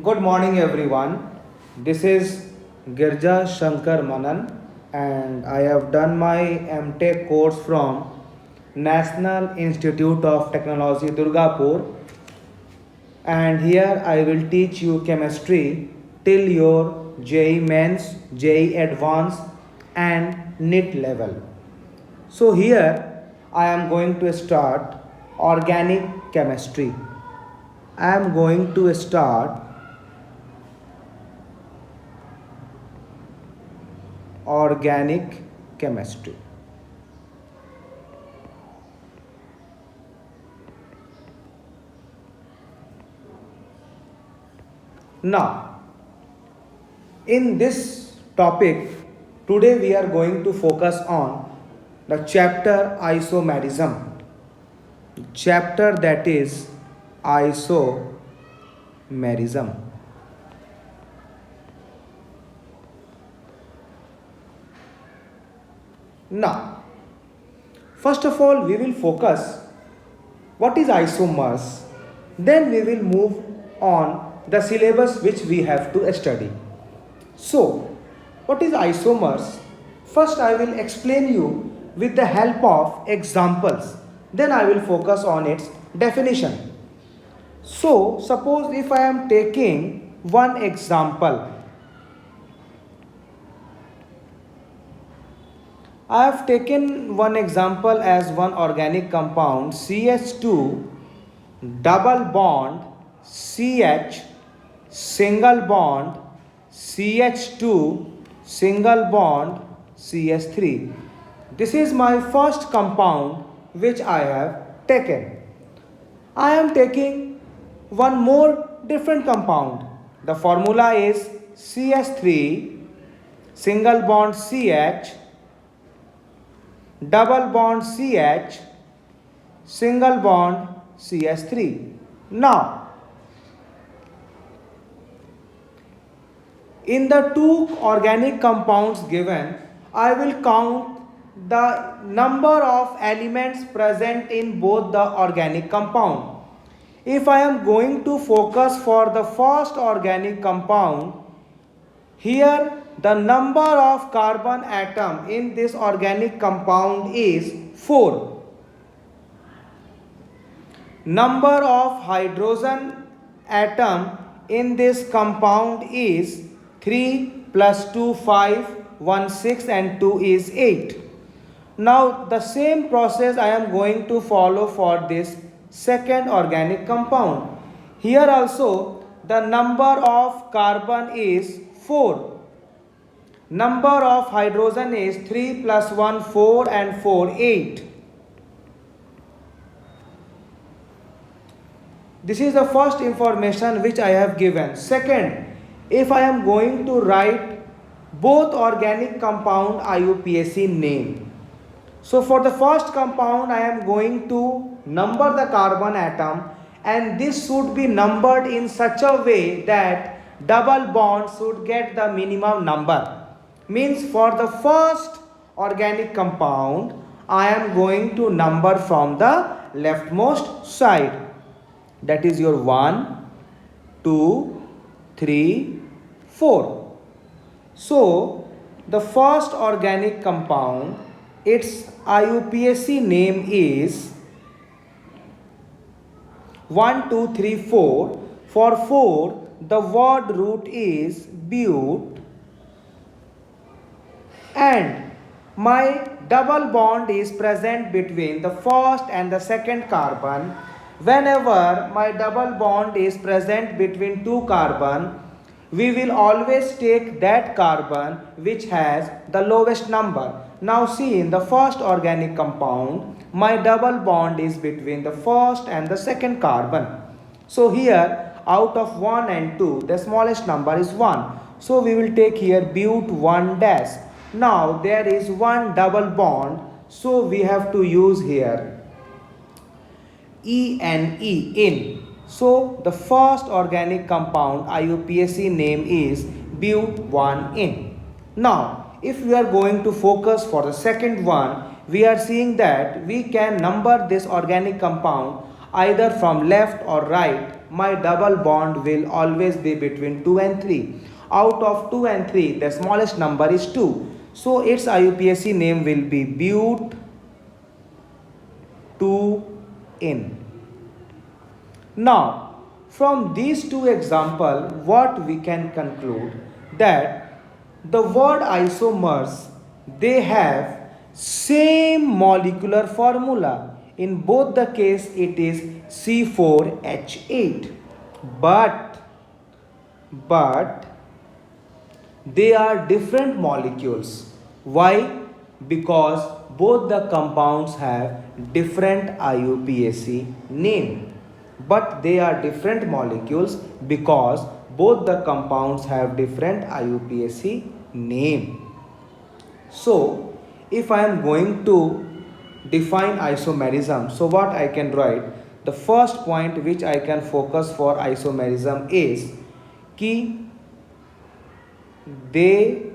Good morning, everyone. This is Girja Shankar Manan, and I have done my MTech course from National Institute of Technology, Durgapur. And here I will teach you chemistry till your JEE Mains, JEE Advanced, and NIT level. So, here I am going to start organic chemistry. I am going to start organic chemistry. Now, in this topic, today we are going to focus on the chapter isomerism. Chapter that is isomerism. Now, first of all, we will focus what is isomers. Then we will move on the syllabus which we have to study. So, what is isomers? First, I will explain you with the help of examples. Then I will focus on its definition. So, suppose if I am taking one example, I have taken one example as one organic compound CH2 double bond CH single bond CH2 single bond CH3. This is my first compound which I have taken. I am taking one more different compound. The formula is CH3 single bond CH double bond CH single bond CH3. Now, in the two organic compounds given, I will count the number of elements present in both the organic compound. If I am going to focus for the first organic compound, here the number of carbon atom in this organic compound is 4. Number of hydrogen atom in this compound is 3 plus 2 5, 1 6 and 2 is 8. Now the same process I am going to follow for this second organic compound. Here also the number of carbon is 4. Number of hydrogen is 3 plus 1 4 and 4 8. This is the first information which I have given. Second, if I am going to write both organic compound IUPAC name. So for the first compound I am going to number the carbon atom, and this should be numbered in such a way that double bond should get the minimum number. Means for the first organic compound I am going to number from the leftmost side. That is your 1, 2, 3, 4. So, the first organic compound, its IUPAC name is 1, 2, 3, 4. For 4, the word root is but, and my double bond is present between the first and the second carbon. Whenever my double bond is present between two carbon, we will always take that carbon which has the lowest number. Now see, in the first organic compound, my double bond is between the first and the second carbon. So here, out of 1 and 2, the smallest number is 1. So we will take here but 1 dash. Now there is one double bond, so we have to use here ENE in. So the first organic compound IUPAC name is but1in. Now if we are going to focus for the second one, we are seeing that we can number this organic compound either from left or right, my double bond will always be between 2 and 3. Out of 2 and 3, the smallest number is 2. So its IUPAC name will be but 2-in. Now, from these two examples, what we can conclude that the word isomers, they have same molecular formula. In both the case, it is C4H8. But they are different molecules. Why? Because both the compounds have different IUPAC name. But they are different molecules because both the compounds have different IUPAC name. So, if I am going to define isomerism, so what I can write? The first point which I can focus for isomerism is कि they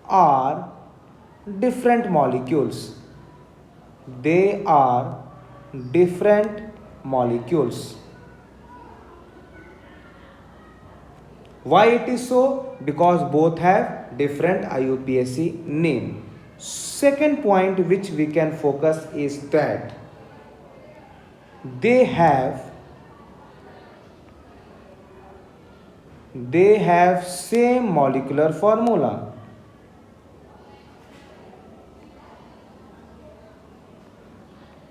are different molecules. They are different molecules. Why it is so? Because both have different IUPAC name. Second point which we can focus is that they have same molecular formula.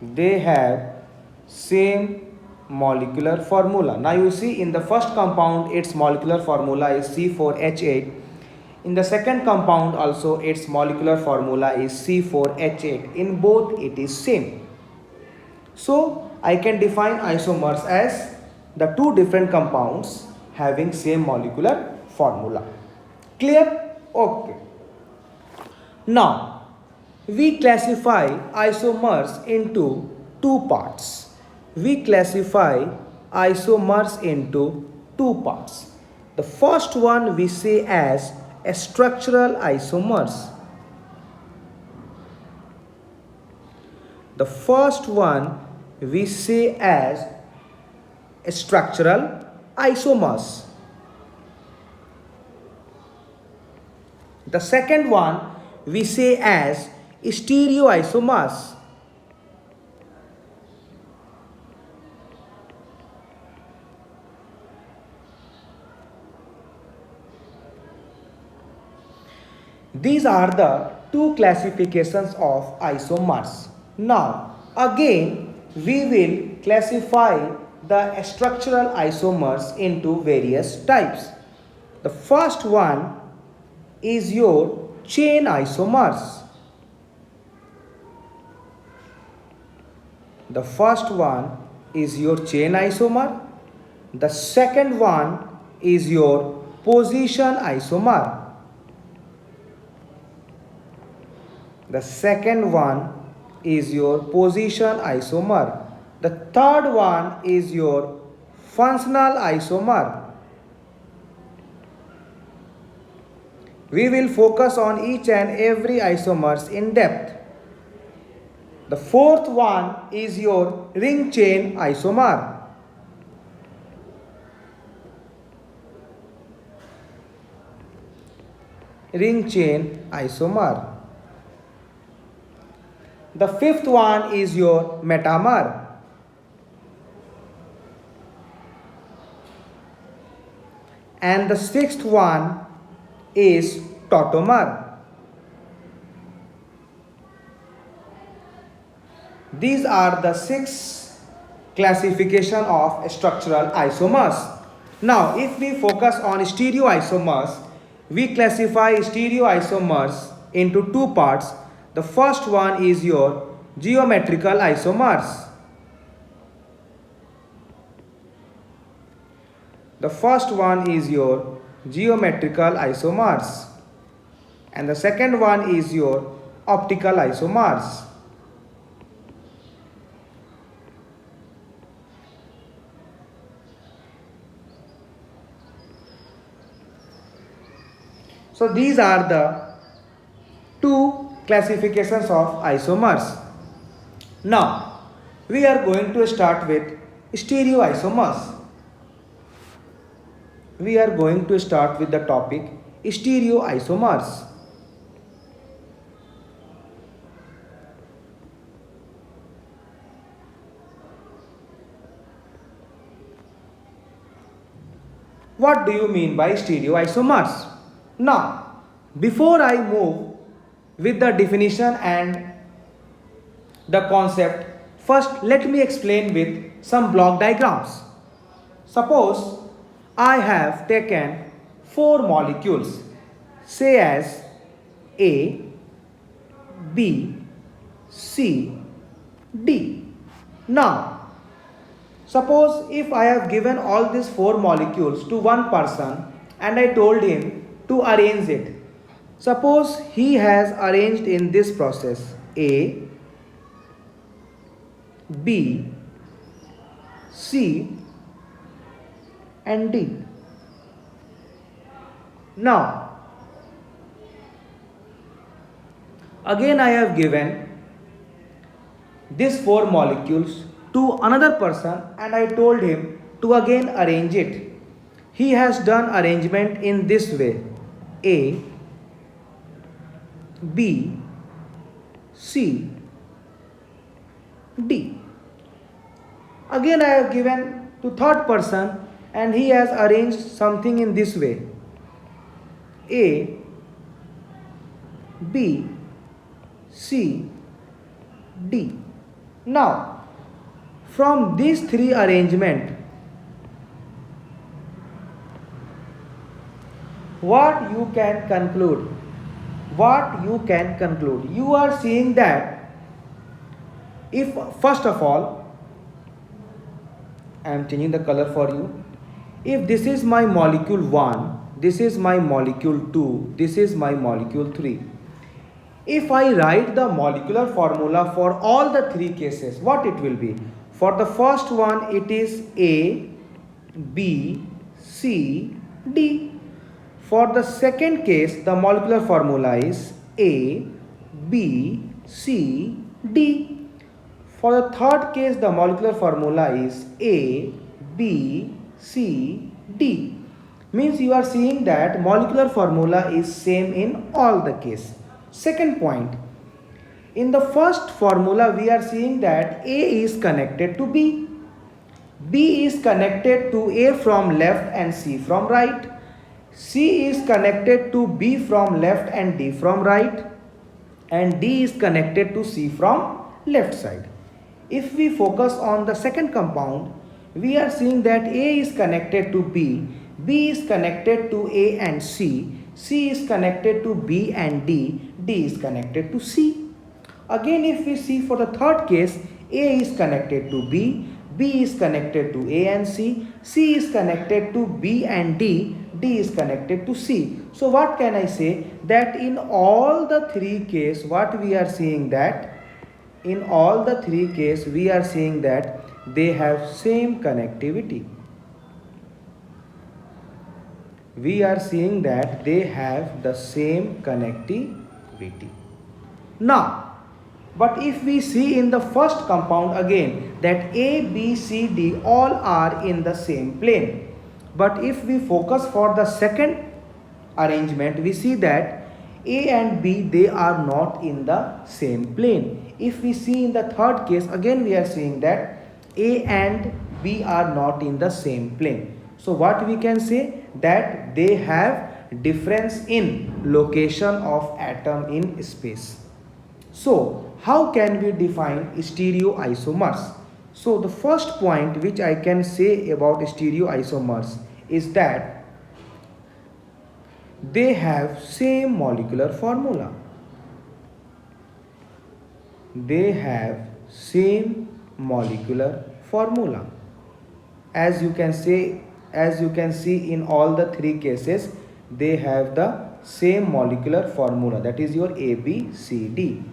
They have same molecular formula. Now you see, in the first compound its molecular formula is C4H8. In the second compound also its molecular formula is C4H8. In both it is same. So I can define isomers as the two different compounds having same molecular formula. Clear? Okay. Now we classify isomers into two parts. We classify isomers into two parts. The first one we say as structural isomers. The first one we say as structural isomers. The second one we say as stereoisomers. These are the two classifications of isomers. Now, again, we will classify the structural isomers into various types. The first one is your chain isomers. The first one is your chain isomer. The second one is your position isomer. The second one is your position isomer. The third one is your functional isomer. We will focus on each and every isomers in depth. The fourth one is your ring chain isomer. Ring chain isomer. The fifth one is your metamer. And the sixth one is tautomer. These are the 6 classification of structural isomers. Now, if we focus on stereoisomers, we classify stereoisomers into two parts. The first one is your geometrical isomers. The first one is your geometrical isomers. And the second one is your optical isomers. So these are the two classifications of isomers. Now we are going to start with Stereoisomers. We are going to start with the topic stereoisomers. What do you mean by stereoisomers? Now, before I move with the definition and the concept, first let me explain with some block diagrams. Suppose I have taken four molecules, say as A, B, C, D. Now, suppose if I have given all these four molecules to one person and I told him to arrange it. Suppose he has arranged in this process A, B, C and D. Now, again I have given these four molecules to another person and I told him to again arrange it. He has done arrangement in this way: A, B, C, D. Again I have given to third person and he has arranged something in this way: A, B, C, D. Now, from these three arrangement, what you can conclude? What you can conclude? You are seeing that if first of all, I am changing the color for you. If this is my molecule 1, this is my molecule 2, this is my molecule 3. If I write the molecular formula for all the three cases, what it will be? For the first one, it is A, B, C, D. For the second case, the molecular formula is A, B, C, D. For the third case, the molecular formula is A, B, C, D. Means you are seeing that molecular formula is same in all the case. Second point, in the first formula we are seeing that A is connected to B. B is connected to A from left and C from right. C is connected to B from left and D from right. And D is connected to C from left side. If we focus on the second compound, we are seeing that A is connected to B, B is connected to A and C, C is connected to B and D, D is connected to C. Again, if we see for the third case, A is connected to B, B is connected to A and C, C is connected to B and D, D is connected to C. So what can I say? That in all the three cases, what we are seeing that in all the three cases we are seeing that they have same connectivity. We are seeing that they have the same connectivity. Now, but if we see in the first compound again that A, B, C, D all are in the same plane. But if we focus for the second arrangement, we see that A and B, they are not in the same plane. If we see in the third case, again we are seeing that A and B are not in the same plane. So what we can say? That they have difference in location of atom in space. So how can we define stereoisomers? So the first point which I can say about stereoisomers is that they have same molecular formula. They have same molecular formula. As you can see in all the three cases, they have the same molecular formula, that is your A, B, C, D.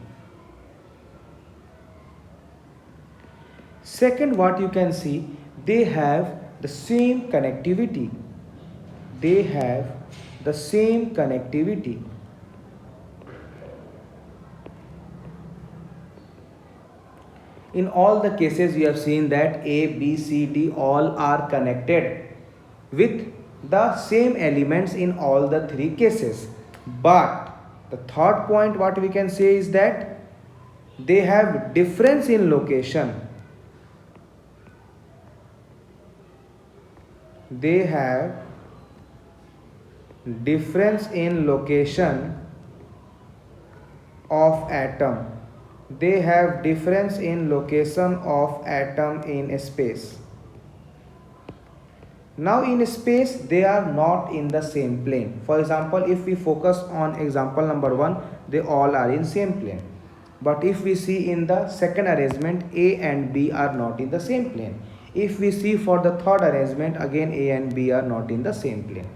Second, what you can see, they have the same connectivity. They have the same connectivity. in all the cases we have seen that A, B, C, D all are connected with the same elements in all the three cases. But the third point what we can say is that they have difference in location. They have difference in location of atom. They have difference in location of atom in space. Now in space they are not in the same plane. For example, if we focus on example number 1, they all are in same plane. But if we see in the second arrangement, A and B are not in the same plane. If we see for the third arrangement, again A and B are not in the same plane.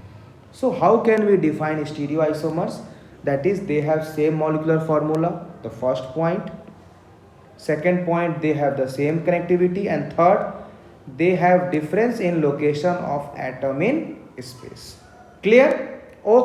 So how can we define stereoisomers? That is, they have same molecular formula, the first point. Second point, they have the same connectivity, and third, they have difference in location of atom in space. Clear?